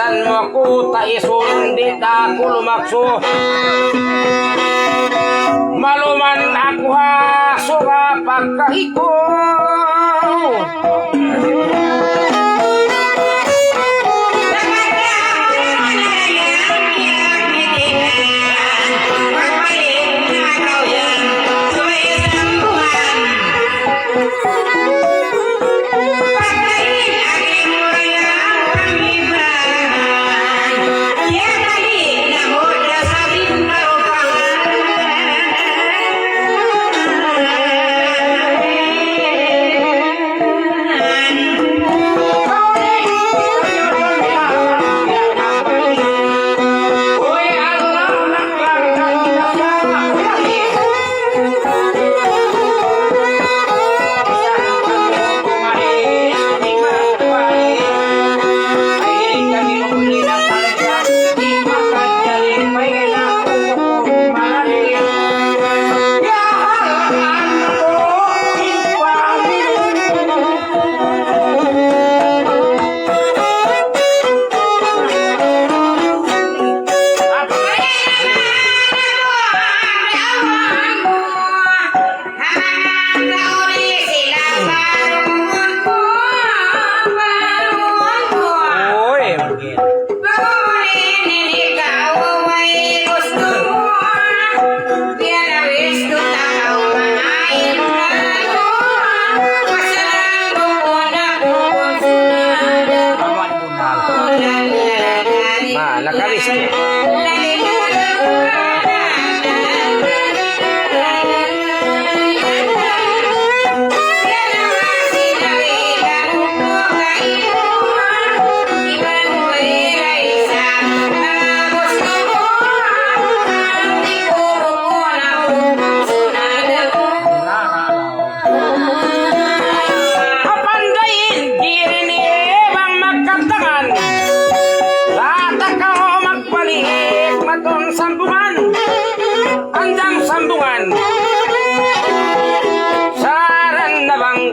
San mo ako taison, di na ako lumakso. Maluman ako haso nga pagkahiko.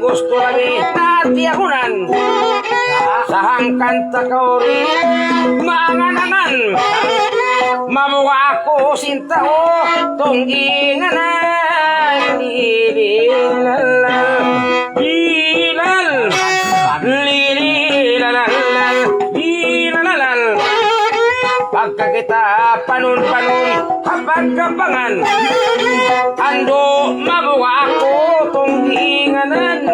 Gusto lagi natiyakunan sahang kanta kauri maanganangan mamuha ako sinta o tungginganan lililalal lilal lililalal lilalalal pagka kita panun-panun kapag kapangan ando mamuha ako tungginganan.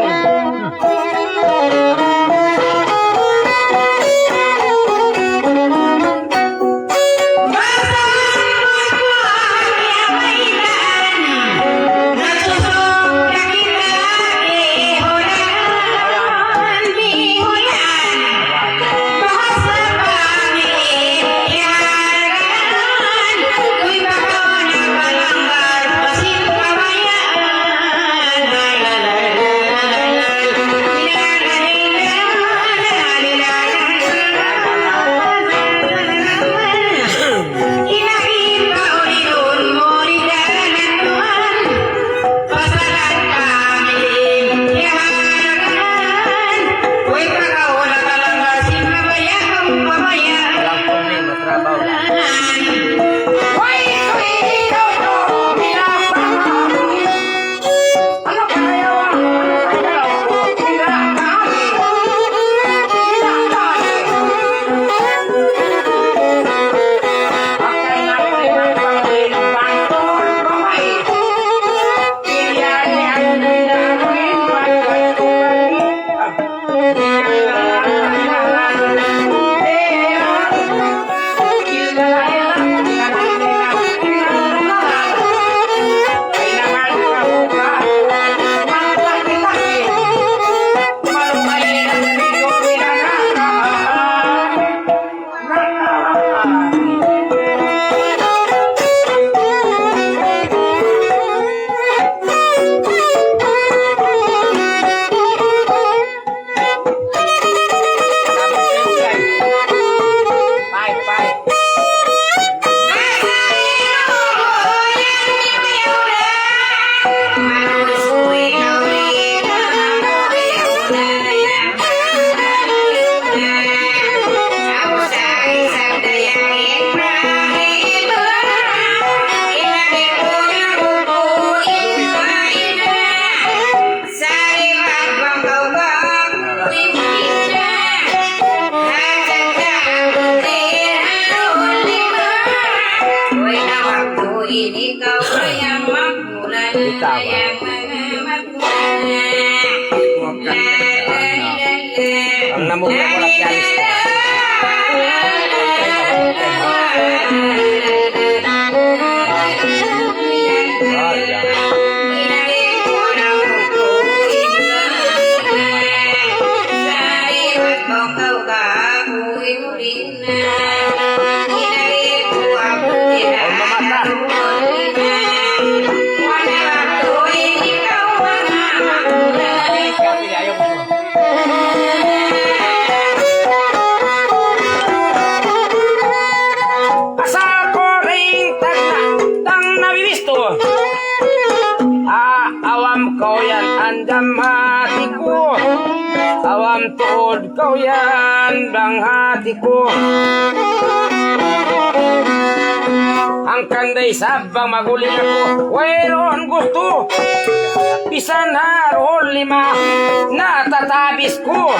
namumulak yalis ko. Kau yan andam hatiku, awam tuod kau yan bang hatiku. Ang kanday sabang maguling ako, wayroon gusto, bisan haroon lima natatabis ko.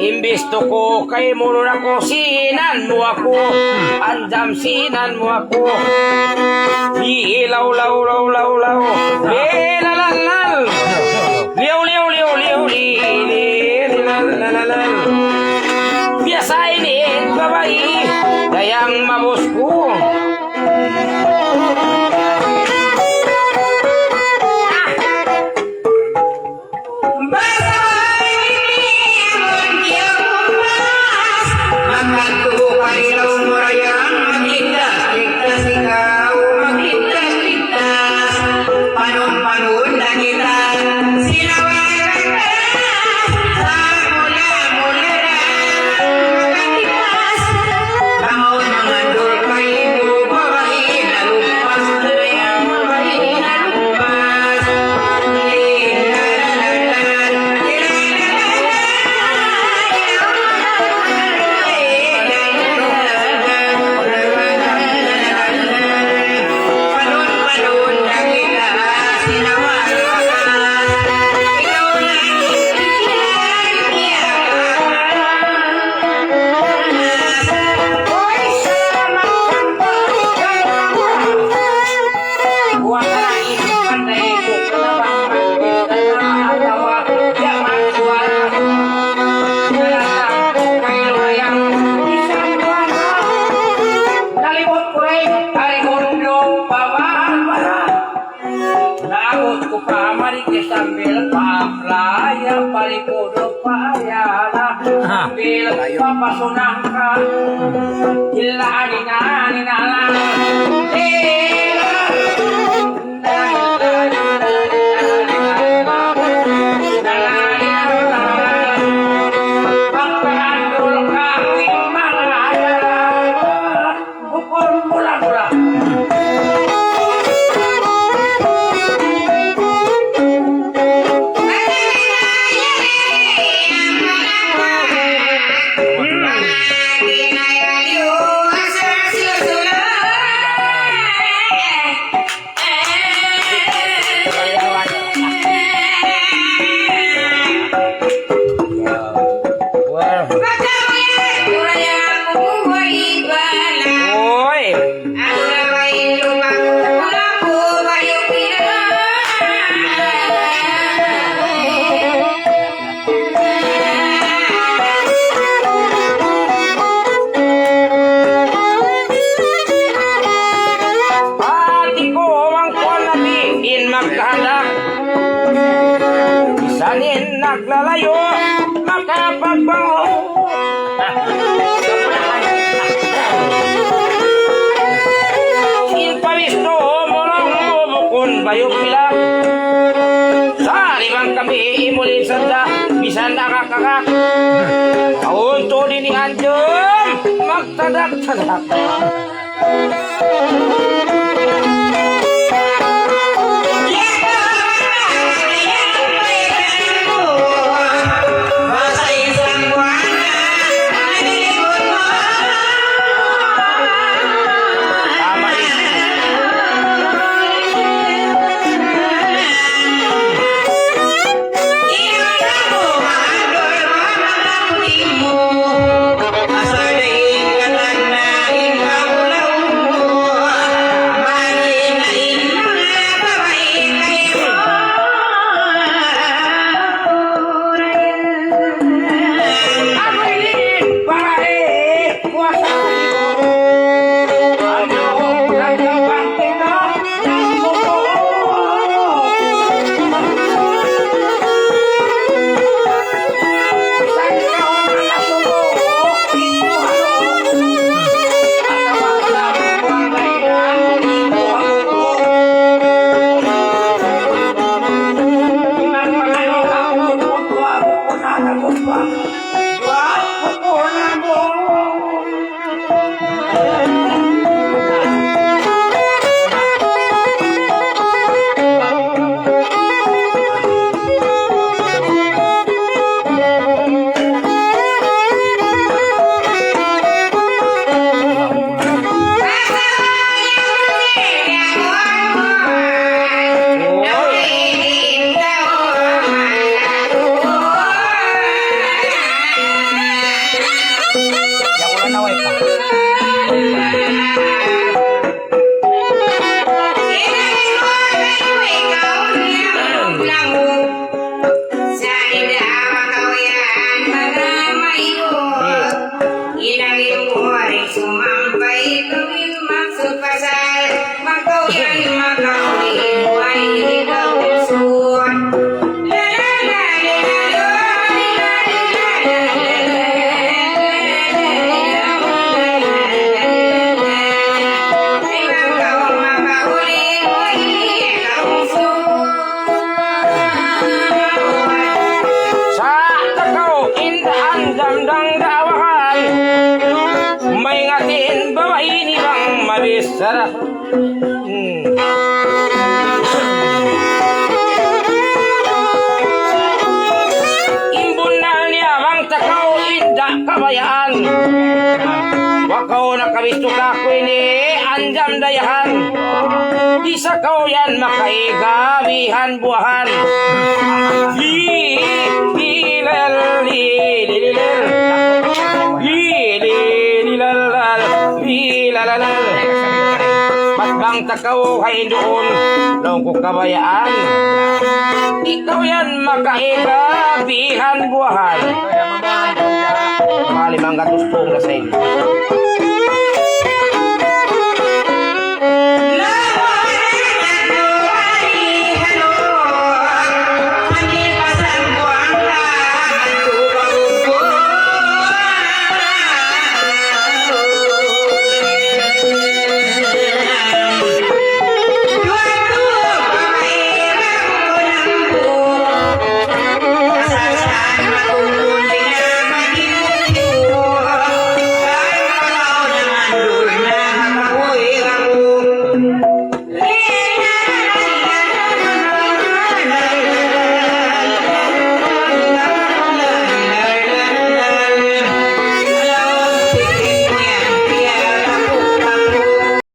Imbis to ko kay muro ako, sinan mo ako, andam sinan mo ako. Ilaw law law law law, belalal, liw liw liw liw liw, biasa ini babae, dayang mabusku. Sambil paplaya parikudo payala sambil papasunangka ilanin alang naglalayo, makapagbango. Inpawisto mo lang bumukon bayong pilak. Sa limang kami imulin sanda, bisan nakakakak. Kaunto din ni Anjum, magtadak-tadak. Gwapo ko na mo. Yang ulan naway pa. Sa takaw indaan damdang dawahan, may ngatin babae ni bang mabisara. Imbun na niya bang takaw inda kabayaan, wakaw na kabisto ka ko ini andam dayahan. Di sa kau yan makaigabihan buahan. Matbang takaw kay doon Nung ko kabayaan Ikaw yan makaigabihan buahan. Malimang gatustong na sa inyo.